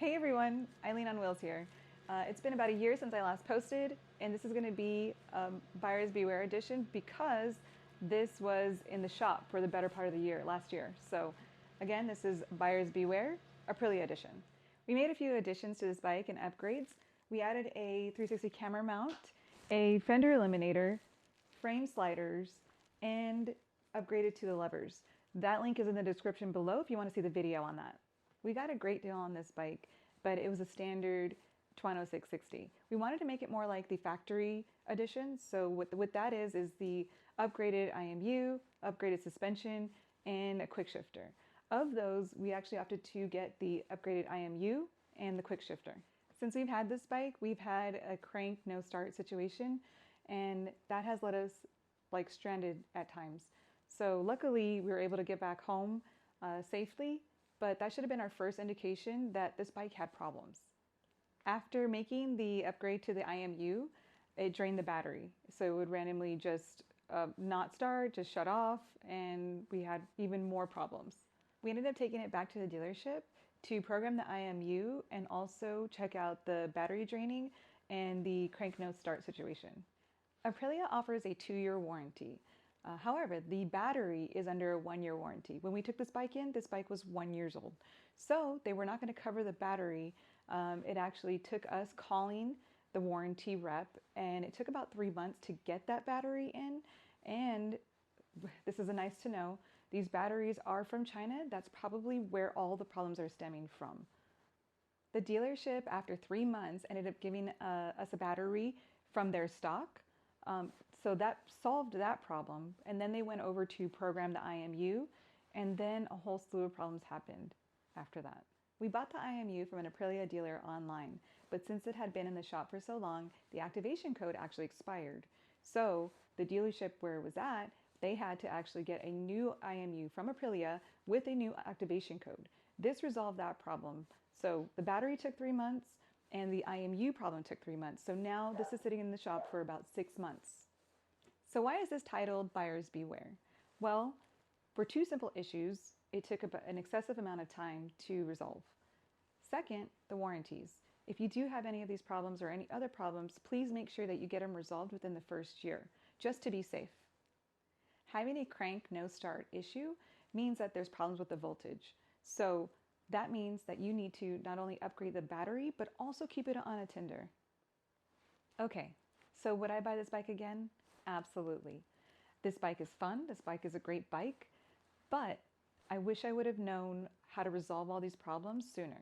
Hey everyone, Eileen on Wheels here. It's been about a year since I last posted, and this is going to be Buyers Beware edition because this was in the shop for the better part of the year, last year. So again, this is Buyers Beware Aprilia edition. We made a few additions to this bike and upgrades. We added a 360 camera mount, a fender eliminator, frame sliders, and upgraded to the levers. That link is in the description below if you want to see the video on that. We got a great deal on this bike, but it was a standard Twano 660. We wanted to make it more like the factory edition. So what that is the upgraded IMU, upgraded suspension, and a quick shifter. Of those, we actually opted to get the upgraded IMU and the quick shifter. Since we've had this bike, we've had a crank no start situation, and that has let us like stranded at times. So luckily we were able to get back home safely, but that should have been our first indication that this bike had problems. After making the upgrade to the IMU, it drained the battery. So it would randomly just not start, just shut off, and we had even more problems. We ended up taking it back to the dealership to program the IMU and also check out the battery draining and the crank no start situation. Aprilia offers a 2-year warranty. However, the battery is under a 1-year warranty. When we took this bike in, this bike was 1 year old. So they were not going to cover the battery. It actually took us calling the warranty rep, and it took about 3 months to get that battery in. And this is a nice to know, these batteries are from China. That's probably where all the problems are stemming from. The dealership, after 3 months, ended up giving us a battery from their stock. So that solved that problem, and then they went over to program the IMU, and then a whole slew of problems happened after that. We bought the IMU from an Aprilia dealer online, but since it had been in the shop for so long, the activation code actually expired. So the dealership where it was at, they had to actually get a new IMU from Aprilia with a new activation code. This resolved that problem. So the battery took 3 months, and the IMU problem took 3 months. So now this is sitting in the shop for about 6 months. So why is this titled Buyers Beware? Well, for 2 simple issues, it took an excessive amount of time to resolve. Second, the warranties. If you do have any of these problems or any other problems, please make sure that you get them resolved within the first year, just to be safe. Having a crank no start issue means that there's problems with the voltage. So that means that you need to not only upgrade the battery, but also keep it on a tender. Okay, so would I buy this bike again? Absolutely. This bike is fun, this bike is a great bike, but I wish I would have known how to resolve all these problems sooner.